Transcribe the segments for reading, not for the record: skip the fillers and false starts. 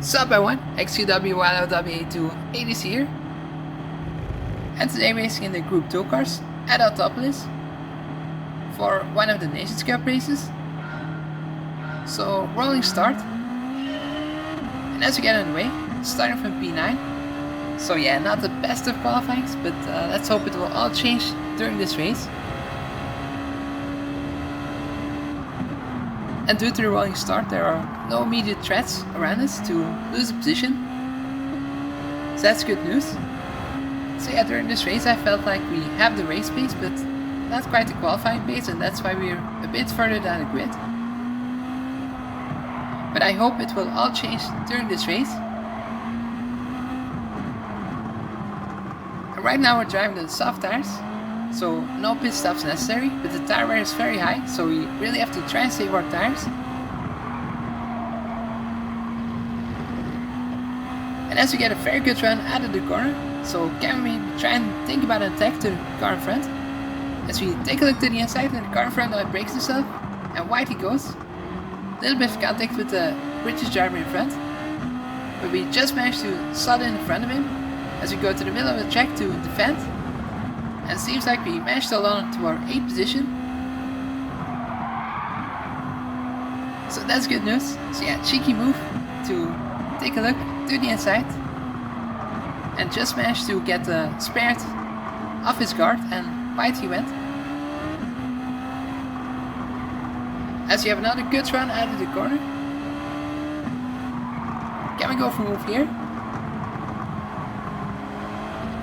Sup everyone, XQW1LW2 80s here, and today racing in the Group 2 cars at Autopolis for one of the Nations Cup races. So rolling start, and as we get underway, starting from P9. So yeah, not the best of qualifyings, but let's hope it will all change during this race. And due to the rolling start, there are no immediate threats around us to lose a position. So that's good news. So yeah, during this race I felt like we have the race pace, but not quite the qualifying pace, and that's why we're a bit further down the grid. But I hope it will all change during this race. And right now we're driving the soft tires, so no pit stops necessary, but the tire wear is very high, so we really have to try and save our tires. And as we get a very good run out of the corner, so can we try and think about an attack to the car in front? As we take a look to the inside, and the car in front now brakes himself, and wide he goes. A little bit of contact with the British driver in front, but we just managed to slot in front of him as we go to the middle of the track to defend. And it seems like we managed to hold on to our 8th position. So that's good news. So yeah, cheeky move to take a look to the inside. And just managed to get spared off his guard, and wide he went. As we have another good run out of the corner. Can we go for a move here?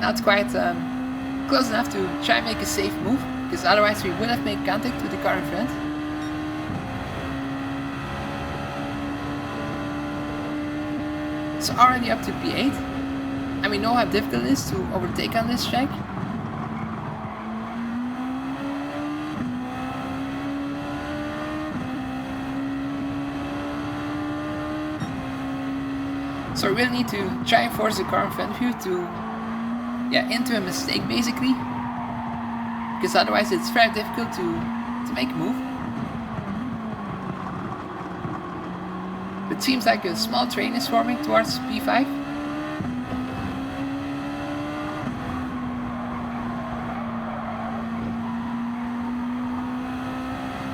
Not quite close enough to try and make a safe move, because otherwise we would have made contact with the car in front. So already up to P8, and we know how difficult it is to overtake on this track. So we really need to try and force the car in front of you to into a mistake basically, because otherwise it's very difficult to make a move. It seems like a small train is forming towards P5.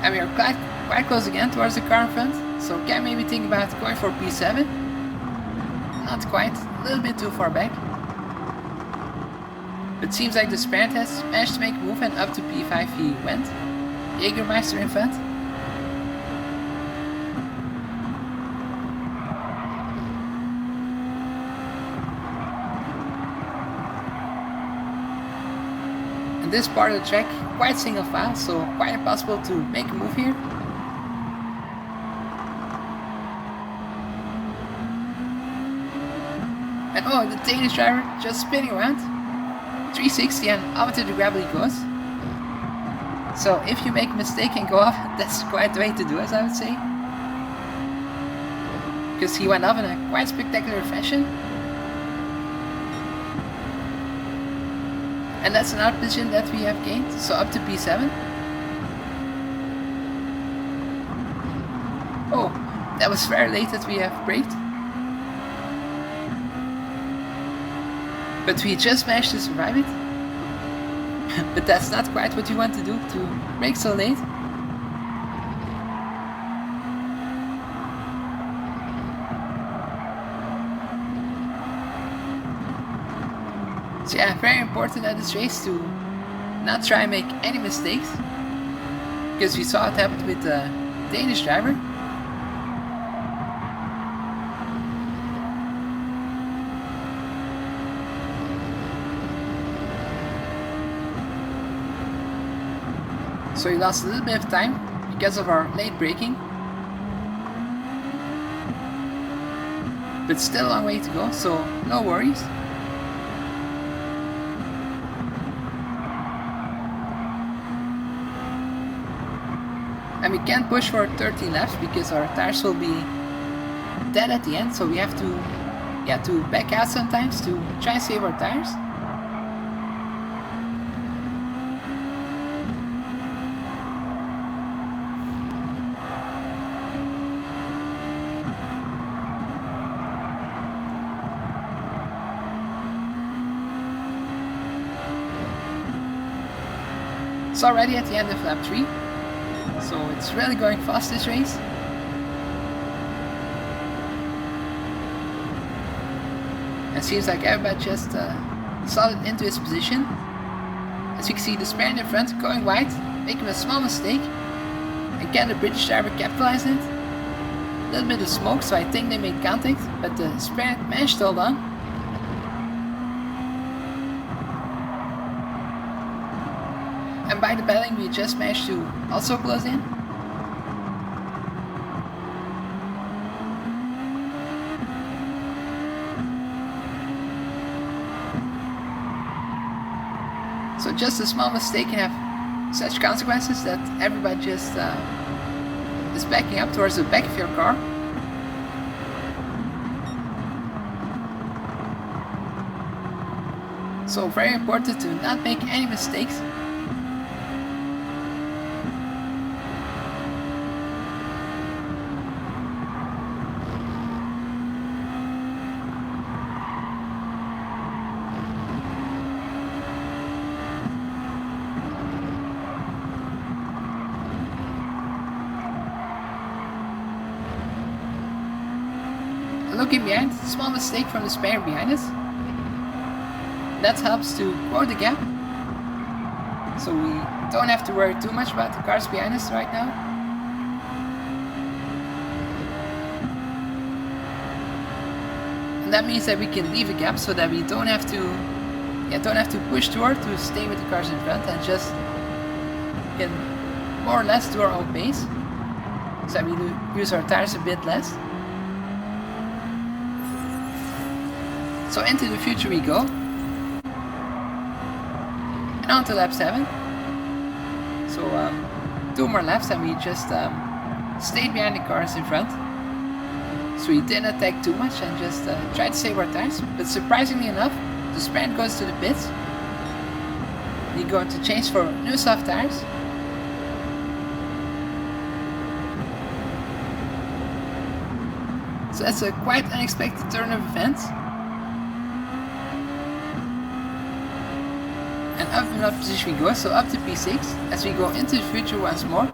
And we are quite close again towards the car in front, so can maybe think about going for P7. Not quite, a little bit too far back. It seems like the Sprint has managed to make a move, and up to P5 he went. Jägermeister in front. And this part of the track, quite single file, so quite impossible to make a move here. And oh, the Danish driver just spinning around. 360 and up to the gravel he goes. So if you make a mistake and go off, that's quite the way to do it, I would say. Because he went off in a quite spectacular fashion. And that's another position that we have gained, so up to P7. Oh, that was very late that we have braked. But we just managed to survive it. But that's not quite what you want to do, to brake so late. So yeah, very important at this race to not try and make any mistakes, because we saw it happen with the Danish driver. So he lost a little bit of time because of our late braking. But still a long way to go, so no worries. And we can't push for 13 laps because our tires will be dead at the end, so we have to back out sometimes to try and save our tires. It's already at the end of lap 3, so it's really going fast this race. It seems like everybody just slotted into his position. As you can see, the spare in the front going wide, making a small mistake. Again, the British driver capitalized it. A little bit of smoke, so I think they made contact, but the spare managed to hold on. And by the battling, we just managed to also close in. So just a small mistake can have such consequences that everybody just is backing up towards the back of your car. So very important to not make any mistakes. Looking behind, small mistake from the spare behind us. That helps to grow the gap, so we don't have to worry too much about the cars behind us right now. And that means that we can leave a gap so that we don't have to push too hard to stay with the cars in front, and just can more or less do our own pace, so that we use our tires a bit less. So into the future we go. And on to lap 7. So 2 more laps and we just stayed behind the cars in front. So we didn't attack too much and just tried to save our tires. But surprisingly enough, the sprint goes to the pits. We're going to change for new soft tires. So that's a quite unexpected turn of events. And up in that position we go, so up to P6 as we go into the future once more.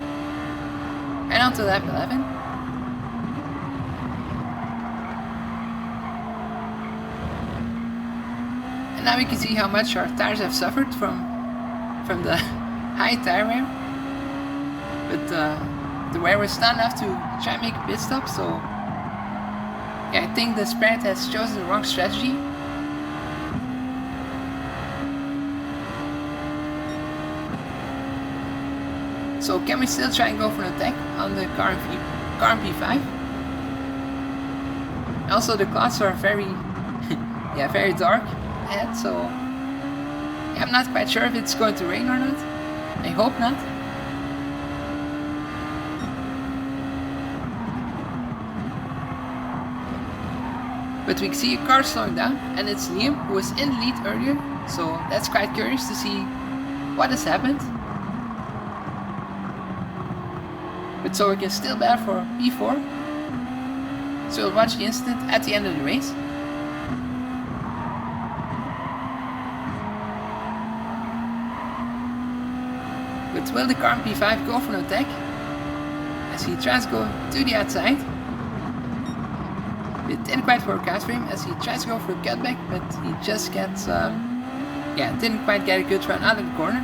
And on to lap 11. And now we can see how much our tires have suffered from the high tire wear. But the wear was not enough to try and make a pit stop, so yeah, I think the sprint has chosen the wrong strategy. So can we still try and go for an attack on the car in P5? Also the clouds are very very dark ahead, so yeah, I'm not quite sure if it's going to rain or not. I hope not. But we see a car slowing down, and it's Liam who was in the lead earlier, so that's quite curious to see what has happened. But so we can still battle for P4. So we'll watch the incident at the end of the race. But will the car in P5 go for an attack? As he tries to go to the outside. It didn't quite work out for him as he tries to go for a cutback, but he just gets, didn't quite get a good run out of the corner.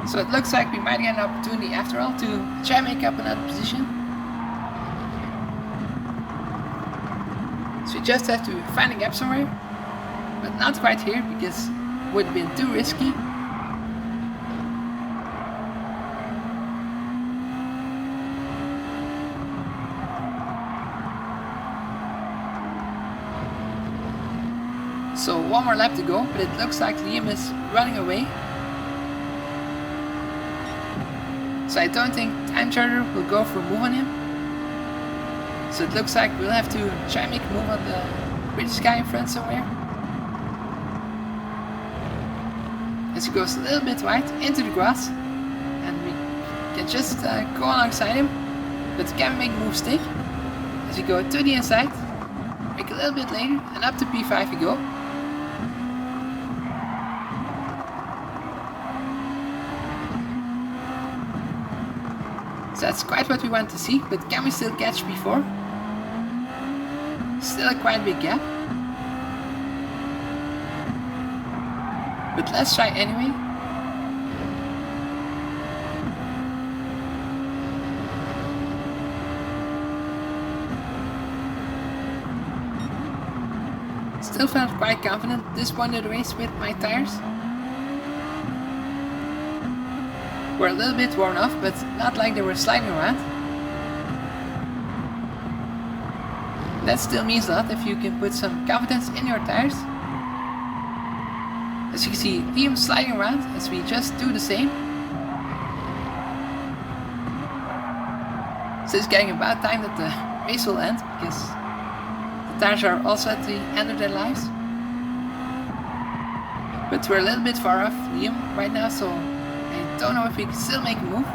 So it looks like we might get an opportunity after all to try and make up another position. So we just have to find a gap somewhere, but not quite here because it would have been too risky. So one more lap to go, but it looks like Liam is running away. So I don't think Time Charter will go for a move on him. So it looks like we'll have to try and make a move on the British guy in front somewhere. As he goes a little bit wide into the grass. And we can just go alongside him. But can we make a move stick? we go to the inside, brake a little bit later, and up to P5 we go. So that's quite what we want to see, but can we still catch P4? Still a quite big gap. But let's try anyway. Still felt quite confident at this point of the race with my tires. Were a little bit worn off, but not like they were sliding around. That still means a lot if you can put some confidence in your tires. As you can see, Liam sliding around as we just do the same. So it's getting about time that the race will end, because the tires are also at the end of their lives. But we're a little bit far off Liam right now, so I don't know if we can still make a move.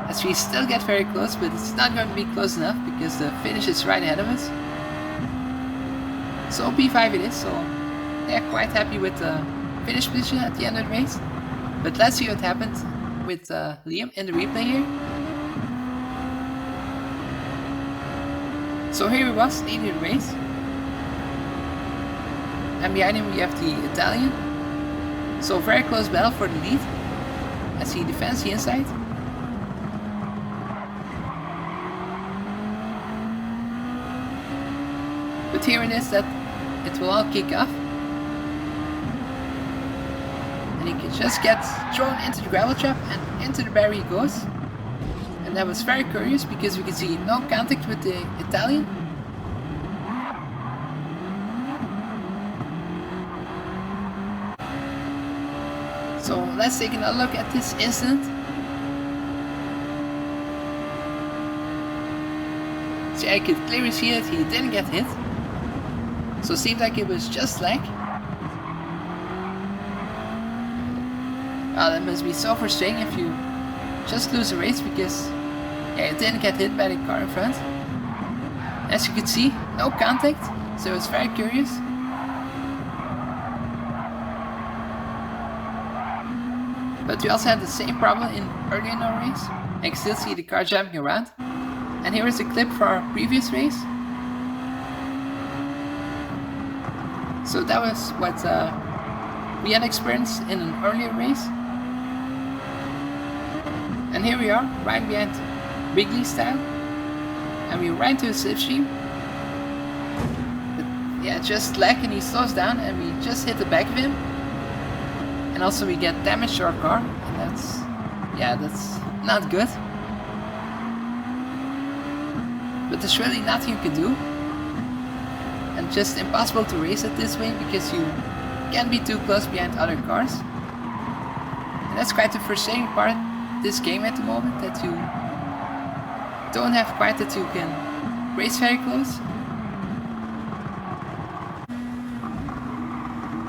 As we still get very close, but it's not going to be close enough because the finish is right ahead of us. So P5 it is, so yeah, quite happy with the finish position at the end of the race. But let's see what happened with Liam in the replay here. So here he was, leading the race. And behind him we have the Italian. So very close battle for the lead, as he defends the inside. But here it is that it will all kick off. And he can just get thrown into the gravel trap, and into the barrier he goes. And that was very curious because we can see no contact with the Italian. So let's take another look at this incident. See, I could clearly see that he didn't get hit. So it seemed like it was just lag. Oh, that must be so frustrating if you just lose a race because yeah, you didn't get hit by the car in front. As you can see, no contact, so it's very curious. But we also had the same problem earlier in our race. I can still see the car jumping around. And here is a clip for our previous race. So that was what we had experienced in an earlier race. And here we are, right behind Wrigley style. And we ran to a slipstream. But yeah, just lag, and he slows down and we just hit the back of him. And also we get damage to our car, and that's not good. But there's really nothing you can do. And just impossible to race it this way because you can't be too close behind other cars. And that's quite the frustrating part of this game at the moment, that you don't have quite that you can race very close.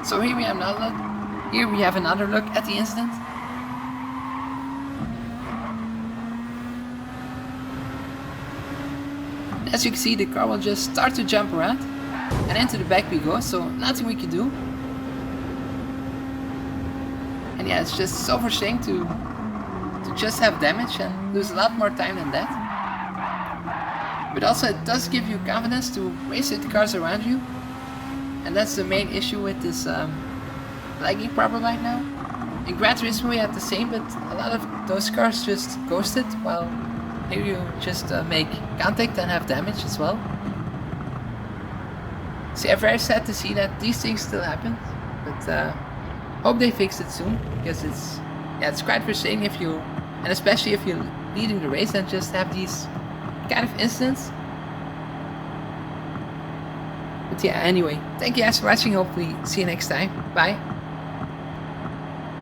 So here we have another look at the incident. As you can see, the car will just start to jump around, and into the back we go, so nothing we can do. And yeah, it's just so frustrating to just have damage and lose a lot more time than that. But also it does give you confidence to race with the cars around you, and that's the main issue with this lagging problem right now. In Turismo we had the same, but a lot of those cars just ghosted, while here you just make contact and have damage as well. So I'm very sad to see that these things still happen, but hope they fix it soon, because it's quite frustrating if you, and especially if you're leading the race and just have these kind of incidents. But yeah, anyway, thank you guys for watching, hopefully see you next time, bye.